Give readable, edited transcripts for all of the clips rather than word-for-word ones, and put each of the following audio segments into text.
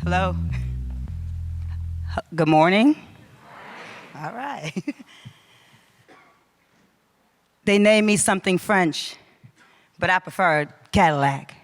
Hello. Good morning. All right. They named me something French, but I preferred Cadillac.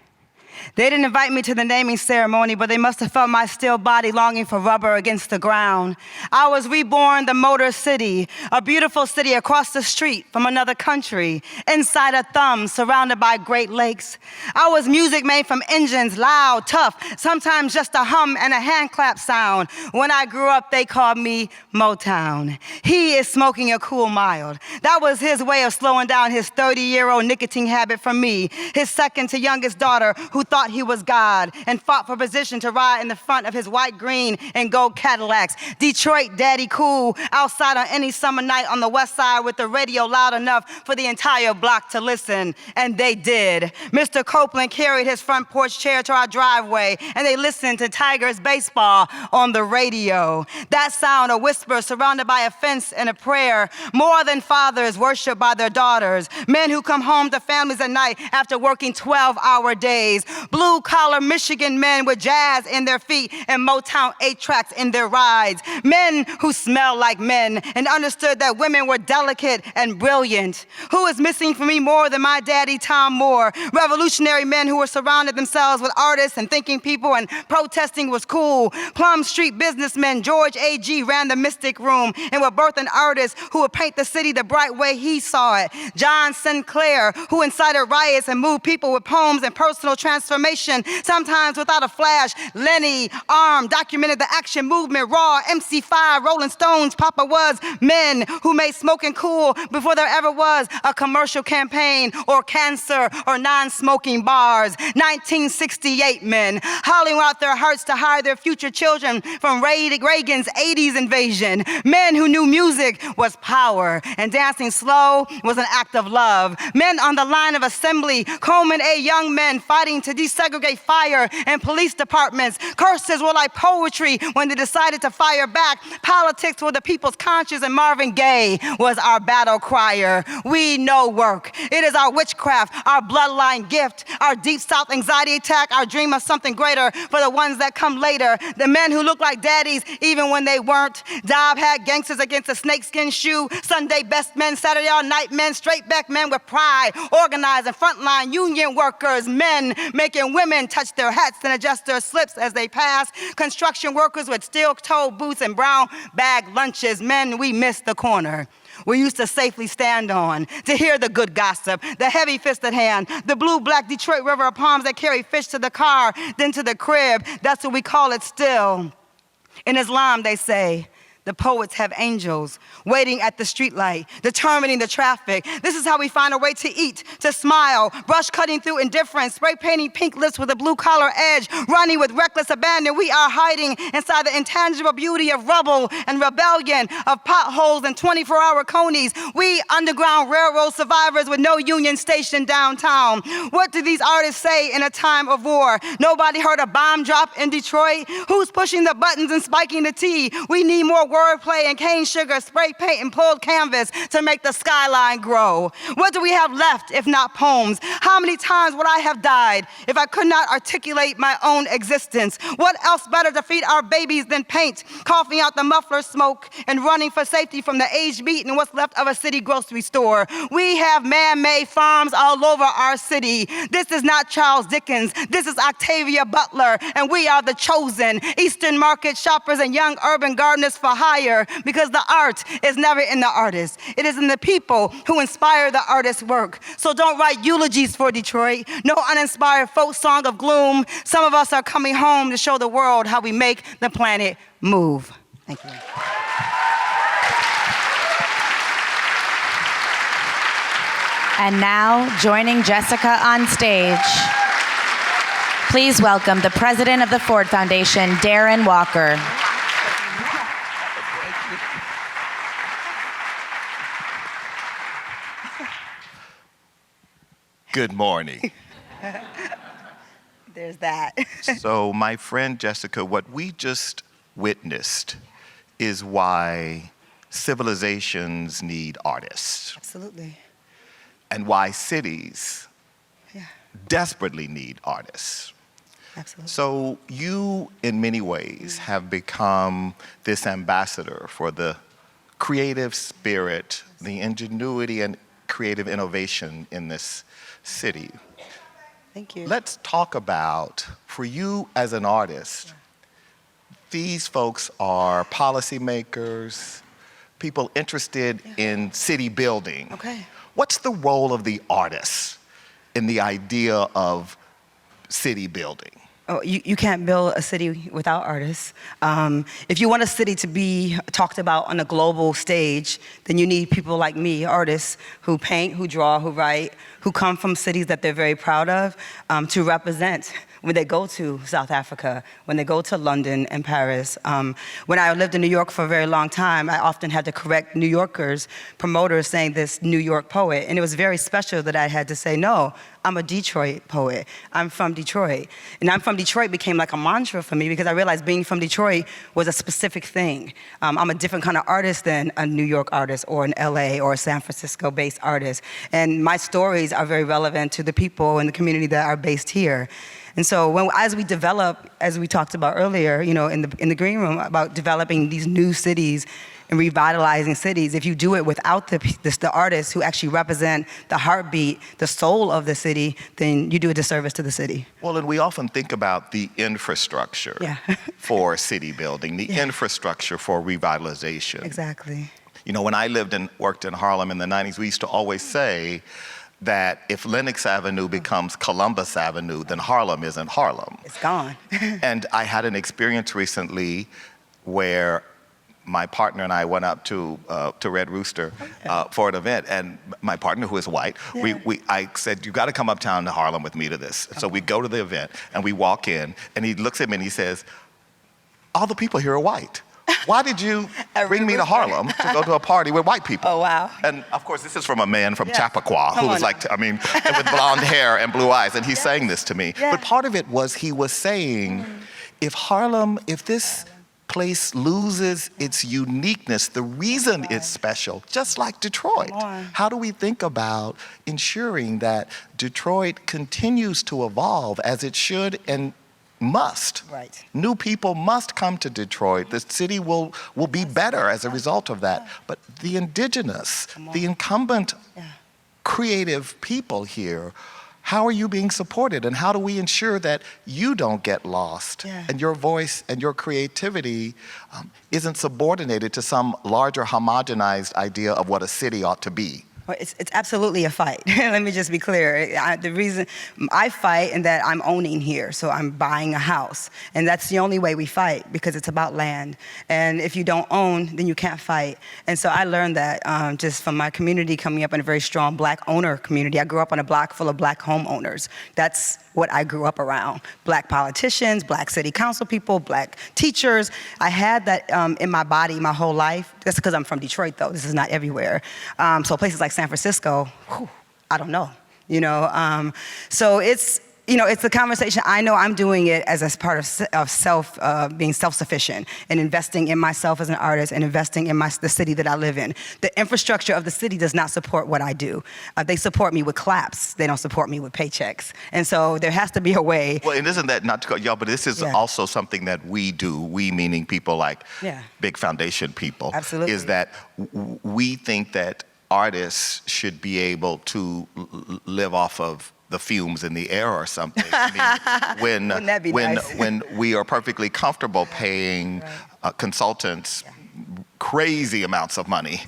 They didn't invite me to the naming ceremony, but they must have felt my still body longing for rubber against the ground. I was reborn the Motor City, a beautiful city across the street from another country, inside a thumb, surrounded by Great Lakes. I was music made from engines, loud, tough, sometimes just a hum and a hand clap sound. When I grew up, they called me Motown. He is smoking a cool mild. That was his way of slowing down his 30-year-old nicotine habit from me, his second to youngest daughter, who thought he was God and fought for position to ride in the front of his white, green, and gold Cadillacs. Detroit daddy cool, outside on any summer night on the west side with the radio loud enough for the entire block to listen. And they did. Mr. Copeland carried his front porch chair to our driveway, and they listened to Tigers baseball on the radio. That sound, a whisper surrounded by a fence and a prayer. More than fathers worshiped by their daughters. Men who come home to families at night after working 12-hour days. Blue-collar Michigan men with jazz in their feet and Motown 8-tracks in their rides. Men who smelled like men and understood that women were delicate and brilliant. Who is missing from me more than my daddy, Tom Moore? Revolutionary men who were surrounded themselves with artists and thinking people, and protesting was cool. Plum Street businessmen, George A.G. ran the Mystic Room and were birthing artists who would paint the city the bright way he saw it. John Sinclair, who incited riots and moved people with poems and personal transformation, sometimes without a flash. Lenny Arm documented the action movement, Raw, MC5, Rolling Stones, Papa Was, men who made smoking cool before there ever was a commercial campaign or cancer or non-smoking bars. 1968 men, hollering out their hearts to hide their future children from Reagan's 80s invasion. Men who knew music was power and dancing slow was an act of love. Men on the line of assembly, Coleman A. Young men fighting to desegregate fire and police departments. Curses were like poetry when they decided to fire back. Politics were the people's conscience, and Marvin Gaye was our battle crier. We know work. It is our witchcraft, our bloodline gift, our deep south anxiety attack, our dream of something greater for the ones that come later. The men who look like daddies even when they weren't. Dive hat gangsters against a snakeskin shoe. Sunday best men, Saturday all night men, straight back men with pride, organized and frontline union workers, men making women touch their hats and adjust their slips as they pass. Construction workers with steel-toed boots and brown bag lunches. Men we missed the corner we used to safely stand on to hear the good gossip, the heavy-fisted hand, the blue-black Detroit River of palms that carry fish to the car, then to the crib. That's what we call it still. In Islam, they say, the poets have angels waiting at the streetlight, determining the traffic. This is how we find a way to eat, to smile, brush cutting through indifference, spray painting pink lips with a blue collar edge, running with reckless abandon. We are hiding inside the intangible beauty of rubble and rebellion, of potholes and 24-hour conies. We underground railroad survivors with no union station downtown. What do these artists say in a time of war? Nobody heard a bomb drop in Detroit? Who's pushing the buttons and spiking the tea? We need more wordplay and cane sugar, spray paint and pulled canvas to make the skyline grow. What do we have left if not poems? How many times would I have died if I could not articulate my own existence? What else better to feed our babies than paint, coughing out the muffler smoke and running for safety from the aged meat and what's left of a city grocery store? We have man-made farms all over our city. This is not Charles Dickens. This is Octavia Butler, and we are the chosen. Eastern market shoppers and young urban gardeners for hire, because the art is never in the artist. It is in the people who inspire the artist's work. So don't write eulogies for Detroit. No uninspired folk song of gloom. Some of us are coming home to show the world how we make the planet move. Thank you. And now, joining Jessica on stage, please welcome the president of the Ford Foundation, Darren Walker. Good morning. There's that. So my friend Jessica, what we just witnessed is why civilizations need artists. Absolutely. And why cities desperately need artists. Absolutely. So you, in many ways, have become this ambassador for the creative spirit, the ingenuity and creative innovation in this city. Thank you. Let's talk about, for you as an artist, these folks are policymakers, people interested in city building. Okay. What's the role of the artist in the idea of city building? Oh, you can't build a city without artists. If you want a city to be talked about on a global stage, then you need people like me, artists, who paint, who draw, who write, who come from cities that they're very proud of, to represent when they go to South Africa, when they go to London and Paris. When I lived in New York for a very long time, I often had to correct New Yorkers, promoters saying this New York poet. And it was very special that I had to say, no, I'm a Detroit poet. I'm from Detroit. And I'm from Detroit became like a mantra for me because I realized being from Detroit was a specific thing. I'm a different kind of artist than a New York artist or an LA or a San Francisco-based artist. And my stories are very relevant to the people in the community that are based here. And so as we develop, as we talked about earlier, you know, in the green room about developing these new cities and revitalizing cities, if you do it without the artists who actually represent the heartbeat, the soul of the city, then you do a disservice to the city. Well, and we often think about the infrastructure for city building, the infrastructure for revitalization. Exactly. You know, when I lived and worked in Harlem in the 90s, we used to always say that if Lenox Avenue becomes Columbus Avenue, then Harlem isn't Harlem. It's gone. And I had an experience recently where my partner and I went up to Red Rooster for an event, and my partner, who is white, I said, you got to come uptown to Harlem with me to this. So we go to the event, and we walk in, and he looks at me and he says, all the people here are white. Why did you bring me to Harlem to go to a party with white people? Oh, wow. And of course, this is from a man from Chappaqua who was like, with blonde hair and blue eyes, and he's saying this to me. But part of it was he was saying, if this place loses its uniqueness, the reason it's special, just like Detroit. How do we think about ensuring that Detroit continues to evolve as it should and must? Right. New people must come to Detroit. The city will be better as a result of that. But the indigenous, the incumbent creative people here, how are you being supported? And how do we ensure that you don't get lost and your voice and your creativity isn't subordinated to some larger homogenized idea of what a city ought to be? Well, it's absolutely a fight. Let me just be clear. The reason I fight and that I'm owning here, so I'm buying a house. And that's the only way we fight because it's about land. And if you don't own, then you can't fight. And so I learned that just from my community coming up in a very strong black owner community. I grew up on a block full of black homeowners. That's what I grew up around. Black politicians, black city council people, black teachers. I had that in my body my whole life. That's because I'm from Detroit, though. This is not everywhere. So places like San Francisco, I don't know, you know. So it's, you know, it's a conversation. I know I'm doing it as a part of being self-sufficient and investing in myself as an artist and investing in the city that I live in. The infrastructure of the city does not support what I do. They support me with claps. They don't support me with paychecks. And so there has to be a way. Well, and isn't that, not to cut y'all, but this is also something that we do, we meaning people like big foundation people. Absolutely. Is that we think that artists should be able to live off of the fumes in the air or something. I mean, Wouldn't that be nice? when we are perfectly comfortable paying consultants crazy amounts of money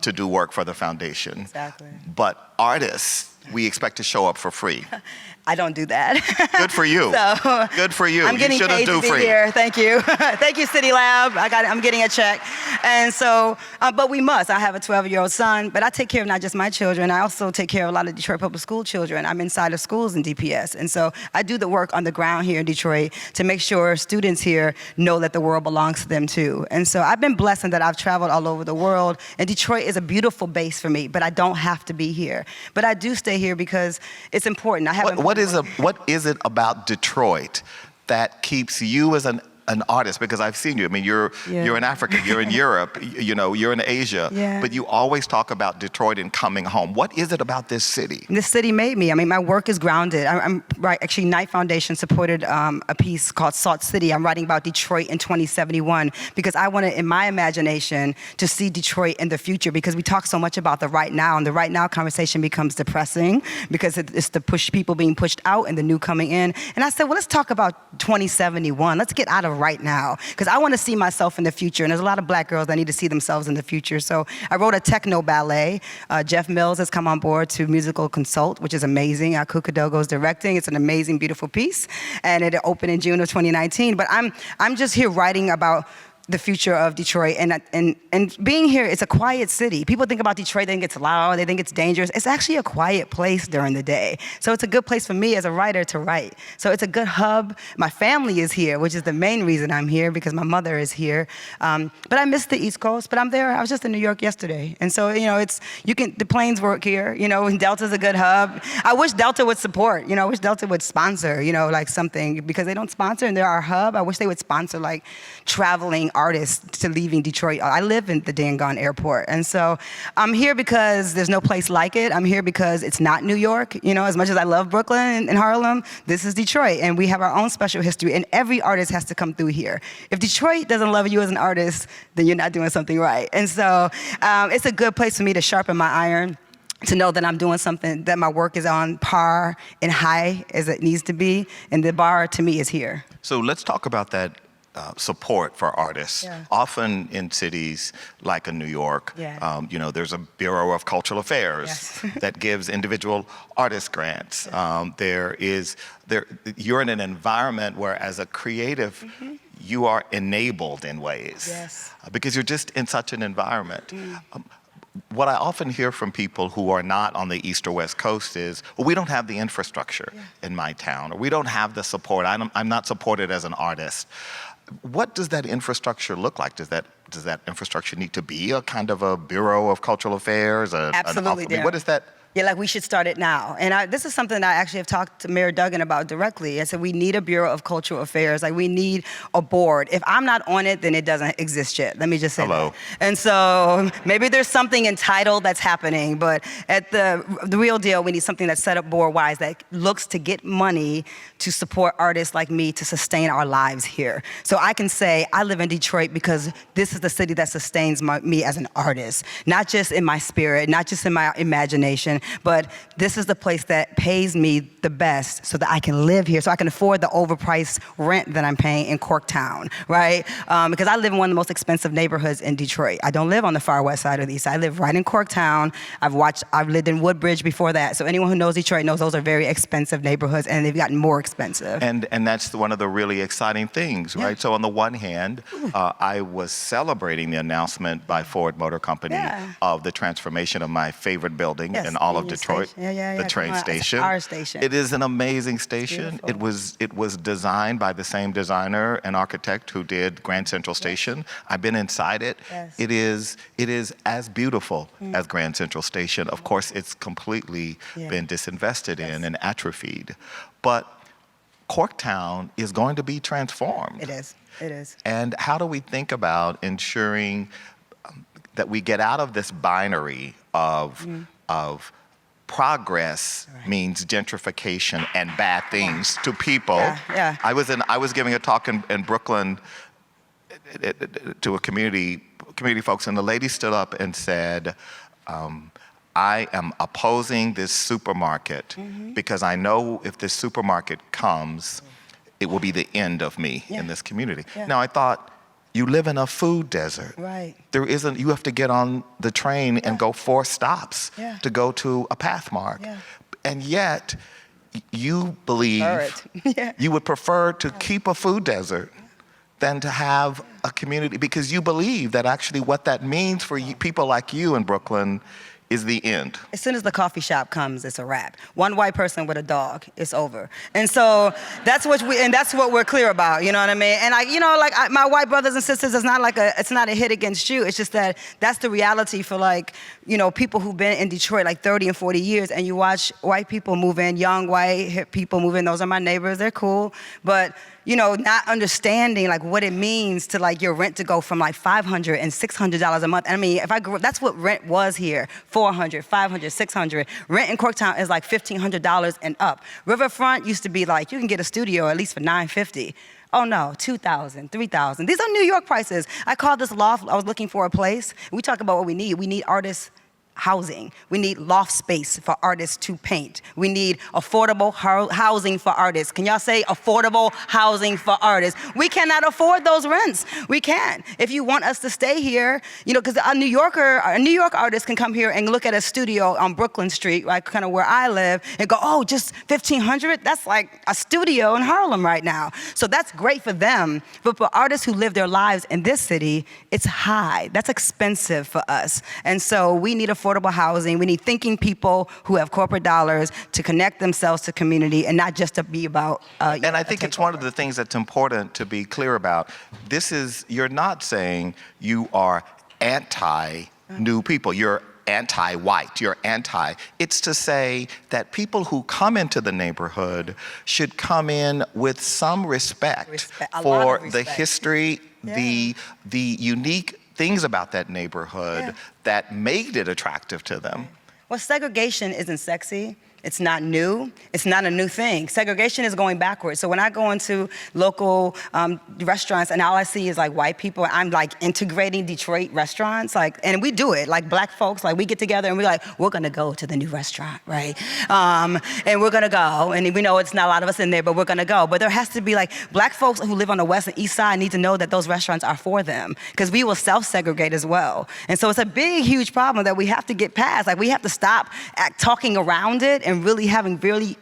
to do work for the foundation. Exactly. But artists, we expect to show up for free. I don't do that. Good for you. So, good for you. I'm getting paid to be here. Thank you. Thank you, CityLab. I'm getting a check. And so, but we must. I have a 12-year-old son, but I take care of not just my children. I also take care of a lot of Detroit public school children. I'm inside of schools in DPS. And so I do the work on the ground here in Detroit to make sure students here know that the world belongs to them too. And so I've been blessed in that I've traveled all over the world. And Detroit is a beautiful base for me, but I don't have to be here. But I do stay here because it's important. What is it about Detroit that keeps you as an an artist, because I've seen you. I mean, you're in Africa, you're in Europe, you're in Asia, but you always talk about Detroit and coming home. What is it about this city? This city made me. I mean, my work is grounded. I'm right. Actually, Knight Foundation supported a piece called Salt City. I'm writing about Detroit in 2071 because I wanted, in my imagination, to see Detroit in the future, because we talk so much about the right now, and the right now conversation becomes depressing because it's the people being pushed out and the new coming in. And I said, well, let's talk about 2071. Let's get out of right now, because I want to see myself in the future, and there's a lot of black girls that need to see themselves in the future. So I wrote a techno ballet. Jeff Mills has come on board to musical consult, which is amazing. Kukadogo's directing. It's an amazing, beautiful piece, and it opened in June of 2019. But I'm just here writing about the future of Detroit, and being here, it's a quiet city. People think about Detroit, they think it's loud, they think it's dangerous. It's actually a quiet place during the day. So it's a good place for me as a writer to write. So it's a good hub. My family is here, which is the main reason I'm here, because my mother is here. But I miss the East Coast, but I'm there. I was just in New York yesterday. And so, the planes work here, and Delta's a good hub. I wish Delta would support, I wish Delta would sponsor, like something, because they don't sponsor and they're our hub. I wish they would sponsor like traveling artists to leaving Detroit. I live in the Dangon airport. And so I'm here because there's no place like it. I'm here because it's not New York. As much as I love Brooklyn and Harlem, this is Detroit. And we have our own special history. And every artist has to come through here. If Detroit doesn't love you as an artist, then you're not doing something right. And so it's a good place for me to sharpen my iron, to know that I'm doing something, that my work is on par and high as it needs to be. And the bar to me is here. So let's talk about that. Support for artists. Yeah. Often in cities like in New York, there's a Bureau of Cultural Affairs that gives individual artist grants. You're in an environment where, as a creative, you are enabled in ways because you're just in such an environment. What I often hear from people who are not on the East or West Coast is, well, we don't have the infrastructure in my town, or we don't have the support. I'm not supported as an artist. What does that infrastructure look like? Does that infrastructure need to be a kind of a Bureau of Cultural Affairs? Absolutely, Darren. What is that? Yeah, like we should start it now. And this is something that I actually have talked to Mayor Duggan about directly. I said, we need a Bureau of Cultural Affairs. Like, we need a board. If I'm not on it, then it doesn't exist yet. Let me just say that. And so maybe there's something entitled that's happening, but at the real deal, we need something that's set up board-wise that looks to get money to support artists like me to sustain our lives here. So I can say, I live in Detroit because this is the city that sustains me as an artist, not just in my spirit, not just in my imagination, but this is the place that pays me the best so that I can live here, so I can afford the overpriced rent that I'm paying in Corktown, right? Because I live in one of the most expensive neighborhoods in Detroit. I don't live on the far west side or the east side. I live right in Corktown. I've lived in Woodbridge before that. So anyone who knows Detroit knows those are very expensive neighborhoods, and they've gotten more expensive. And that's one of the really exciting things, right? So on the one hand, I was celebrating the announcement by Ford Motor Company of the transformation of my favorite building in all of Detroit, the train station. Our station. It is an amazing station. It was designed by the same designer and architect who did Grand Central Station. I've been inside it. It is as beautiful as Grand Central Station. Of course, it's completely been disinvested in and atrophied. But Corktown is going to be transformed. It is. It is. And how do we think about ensuring that we get out of this binary of progress means gentrification and bad things to people? I was giving a talk in Brooklyn to a community folks, and the lady stood up and said, I am opposing this supermarket because I know if this supermarket comes, it will be the end of me in this community. Now, I thought, you live in a food desert. Right. You have to get on the train and go 4 stops to go to a Pathmark. And yet, you believe you would prefer to keep a food desert than to have a community, because you believe that actually what that means for people like you in Brooklyn is the end. As soon as the coffee shop comes, it's a wrap. One white person with a dog, it's over. And so that's what we're clear about, you know what I mean? And my white brothers and sisters, it's not a hit against you. It's just that's the reality for people who've been in Detroit like 30 and 40 years, and you watch white people move in, young white hip people move in. Those are my neighbors, they're cool. But not understanding like what it means to like your rent to go from like $500 and $600 a month. I mean, if I grew up, that's what rent was here, $400, $500, $600. Rent in Corktown is like $1,500 and up. Riverfront used to be like, you can get a studio at least for $950. Oh no, $2,000, $3,000. These are New York prices. I called this loft, I was looking for a place. We talk about what we need. We need artists housing. We need loft space for artists to paint. We need affordable housing for artists. Can y'all say affordable housing for artists? We cannot afford those rents. We can't. If you want us to stay here, because a New York artist can come here and look at a studio on Brooklyn Street, right, kind of where I live, and go, oh, just $1,500? That's like a studio in Harlem right now. So that's great for them. But for artists who live their lives in this city, it's high. That's expensive for us. And so we need affordable housing. We need thinking people who have corporate dollars to connect themselves to community and not just to be about. And I think it's one of the things that's important to be clear about. You're not saying you are anti-new people. You're anti-white. You're anti. It's to say that people who come into the neighborhood should come in with some respect for the history, the unique things about that neighborhood that made it attractive to them. Well, segregation isn't sexy. It's not new. It's not a new thing. Segregation is going backwards. So when I go into local restaurants and all I see is like white people, I'm like integrating Detroit restaurants, and we do it. Like black folks, like we get together and we're like, we're gonna go to the new restaurant, right? And we're gonna go, and we know it's not a lot of us in there, but we're gonna go. But there has to be like, black folks who live on the west and east side need to know that those restaurants are for them, because we will self-segregate as well. And so it's a big, huge problem that we have to get past. Like we have to stop talking around it and really having really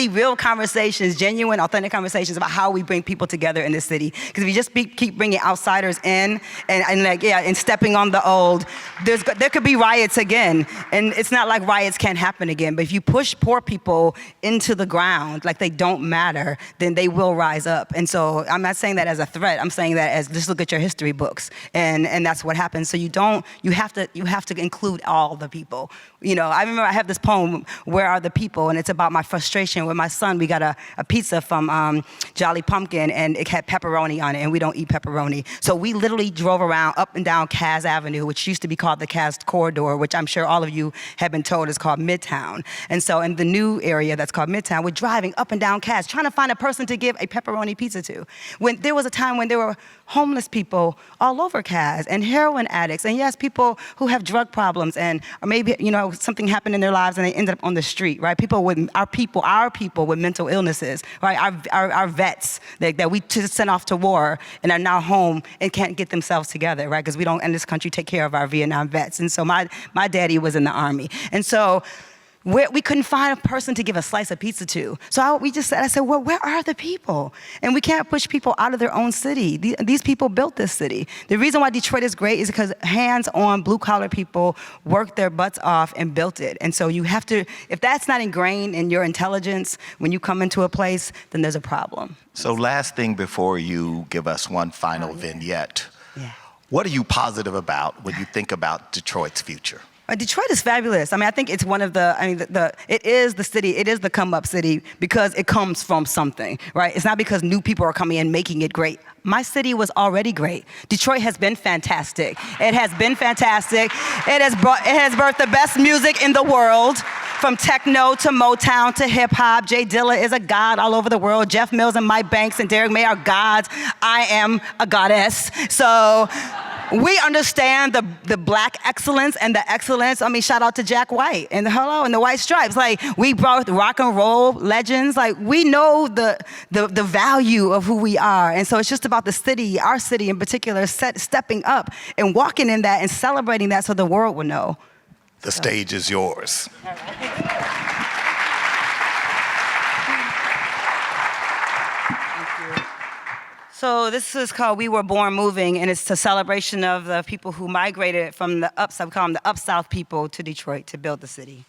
real conversations, genuine, authentic conversations about how we bring people together in this city. Because if you just keep bringing outsiders in and stepping on the old, there could be riots again. And it's not like riots can't happen again. But if you push poor people into the ground like they don't matter, then they will rise up. And so I'm not saying that as a threat. I'm saying that as just look at your history books, and that's what happens. So you have to include all the people. I remember I have this poem, "Where Are the People?" and it's about my frustration. With my son, we got a pizza from Jolly Pumpkin, and it had pepperoni on it, and we don't eat pepperoni. So we literally drove around up and down Cass Avenue, which used to be called the Cass Corridor, which I'm sure all of you have been told is called Midtown. And so in the new area that's called Midtown, we're driving up and down Cass, trying to find a person to give a pepperoni pizza to. When there was a time when there were homeless people all over Cass, and heroin addicts, and yes, people who have drug problems, or maybe something happened in their lives and they ended up on the street, right? Our people with mental illnesses, right? Our vets that we just sent off to war and are now home and can't get themselves together, right? Because we don't in this country take care of our Vietnam vets. And so my daddy was in the Army, and so we couldn't find a person to give a slice of pizza to. So I said, well, where are the people? And we can't push people out of their own city. These people built this city. The reason why Detroit is great is because hands-on, blue-collar people worked their butts off and built it. And so you have to, if that's not ingrained in your intelligence when you come into a place, then there's a problem. So last thing before you give us one final vignette, what are you positive about when you think about Detroit's future? Detroit is fabulous. I think it's one of it is the city, it is the come-up city because it comes from something, right? It's not because new people are coming in making it great. My city was already great. Detroit has been fantastic. It has been fantastic. It has birthed the best music in the world, from techno to Motown to hip hop. Jay Dilla is a god all over the world. Jeff Mills and Mike Banks and Derek May are gods. I am a goddess. So we understand the black excellence and the excellence. Shout out to Jack White and the White Stripes. Like, we brought rock and roll legends. Like, we know the value of who we are. And so it's just about the city, our city in particular, stepping up and walking in that and celebrating that so the world will know. The stage is yours. So this is called We Were Born Moving, and it's a celebration of the people who migrated from the Up South people to Detroit to build the city.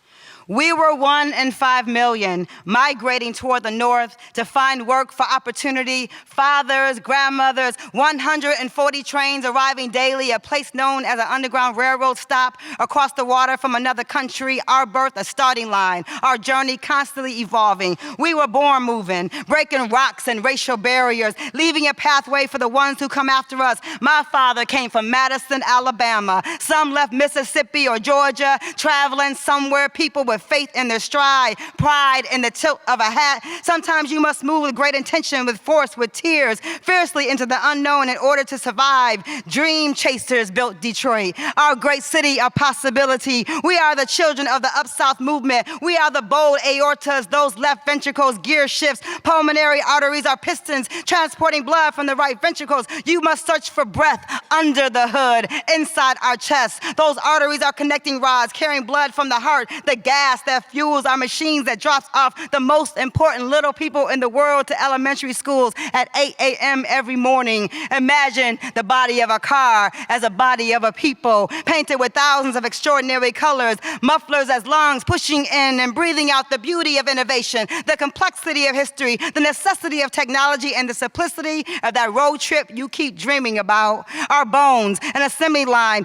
We were 1 in 5 million migrating toward the north to find work for opportunity. Fathers, grandmothers, 140 trains arriving daily, a place known as an underground railroad stop across the water from another country. Our birth, a starting line, our journey constantly evolving. We were born moving, breaking rocks and racial barriers, leaving a pathway for the ones who come after us. My father came from Madison, Alabama. Some left Mississippi or Georgia, traveling somewhere, people with faith in their stride, pride in the tilt of a hat. Sometimes you must move with great intention, with force, with tears, fiercely into the unknown in order to survive. Dream chasers built Detroit, our great city of possibility. We are the children of the Up South movement. We are the bold aortas, those left ventricles, gear shifts, pulmonary arteries are pistons, transporting blood from the right ventricles. You must search for breath under the hood, inside our chest. Those arteries are connecting rods, carrying blood from the heart, the gas that fuels our machines that drops off the most important little people in the world to elementary schools at 8 a.m. every morning. Imagine the body of a car as a body of a people, painted with thousands of extraordinary colors, mufflers as lungs, pushing in and breathing out the beauty of innovation, the complexity of history, the necessity of technology, and the simplicity of that road trip you keep dreaming about. Our bones, an assembly line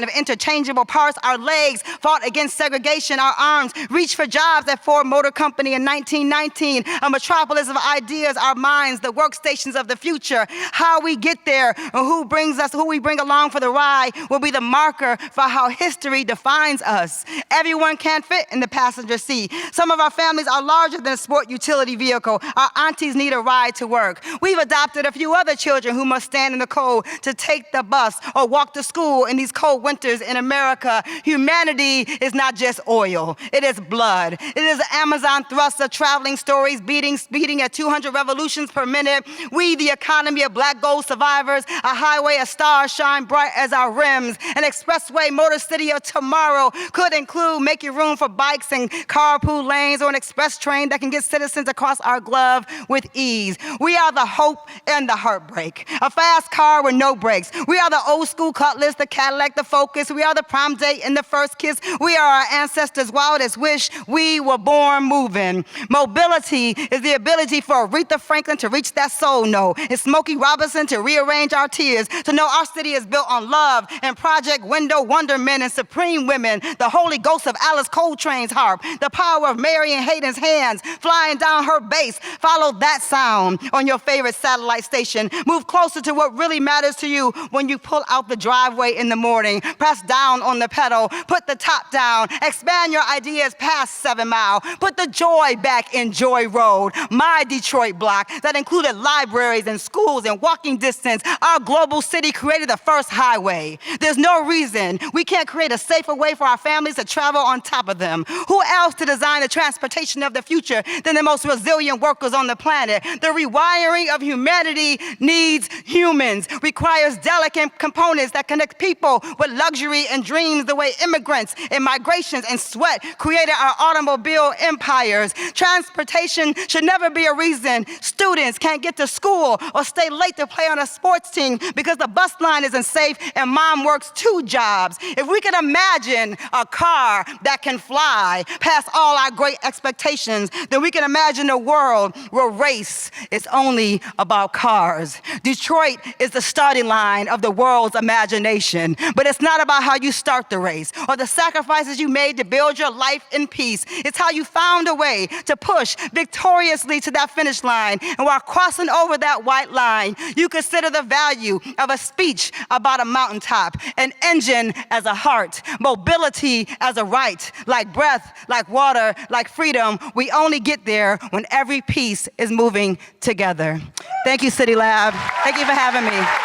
of interchangeable parts. Our legs fought against segregation. Our arms reached for jobs at Ford Motor Company in 1919, a metropolis of ideas. Our minds, the workstations of the future. How we get there and who we bring along for the ride will be the marker for how history defines us. Everyone can't fit in the passenger seat. Some of our families are larger than a sport utility vehicle. Our aunties need a ride to work. We've adopted a few other children who must stand in the cold to take the bus or walk to school in these cold winters in America. Humanity is not just oil. It is blood. It is the Amazon thrust of traveling stories, speeding at 200 revolutions per minute. We, the economy of black gold survivors, a highway of stars shine bright as our rims. An expressway motor city of tomorrow could include making room for bikes and carpool lanes, or an express train that can get citizens across our glove with ease. We are the hope and the heartbreak. A fast car with no brakes. We are the old school Cutlass, the Cadillac, the Focus. We are the prom date and the first kiss. We are our ancestors' wildest wish. We were born moving. Mobility is the ability for Aretha Franklin to reach that soul note, and Smokey Robinson to rearrange our tears, to know our city is built on love and Project Window Wondermen and Supreme Women, the Holy Ghost of Alice Coltrane's harp, the power of Marion Hayden's hands flying down her bass. Follow that sound on your favorite satellite station. Move closer to what really matters to you when you pull out the driveway in the morning. Press down on the pedal, put the top down, expand your ideas past 7 Mile. Put the joy back in Joy Road, my Detroit block that included libraries and schools and walking distance. Our global city created the first highway. There's no reason we can't create a safer way for our families to travel on top of them. Who else to design the transportation of the future than the most resilient workers on the planet? The rewiring of humanity needs humans, requires delicate components that connect people with luxury and dreams, the way immigrants and migrations and sweat created our automobile empires. Transportation should never be a reason students can't get to school or stay late to play on a sports team because the bus line isn't safe and mom works 2 jobs. If we could imagine a car that can fly past all our great expectations, then we can imagine a world where race is only about cars. Detroit is the starting line of the world's imagination, but it's not about how you start the race or the sacrifices you made to build your life in peace. It's how you found a way to push victoriously to that finish line. And while crossing over that white line, you consider the value of a speech about a mountaintop, an engine as a heart, mobility as a right, like breath, like water, like freedom. We only get there when every piece is moving together. Thank you, CityLab. Thank you for having me.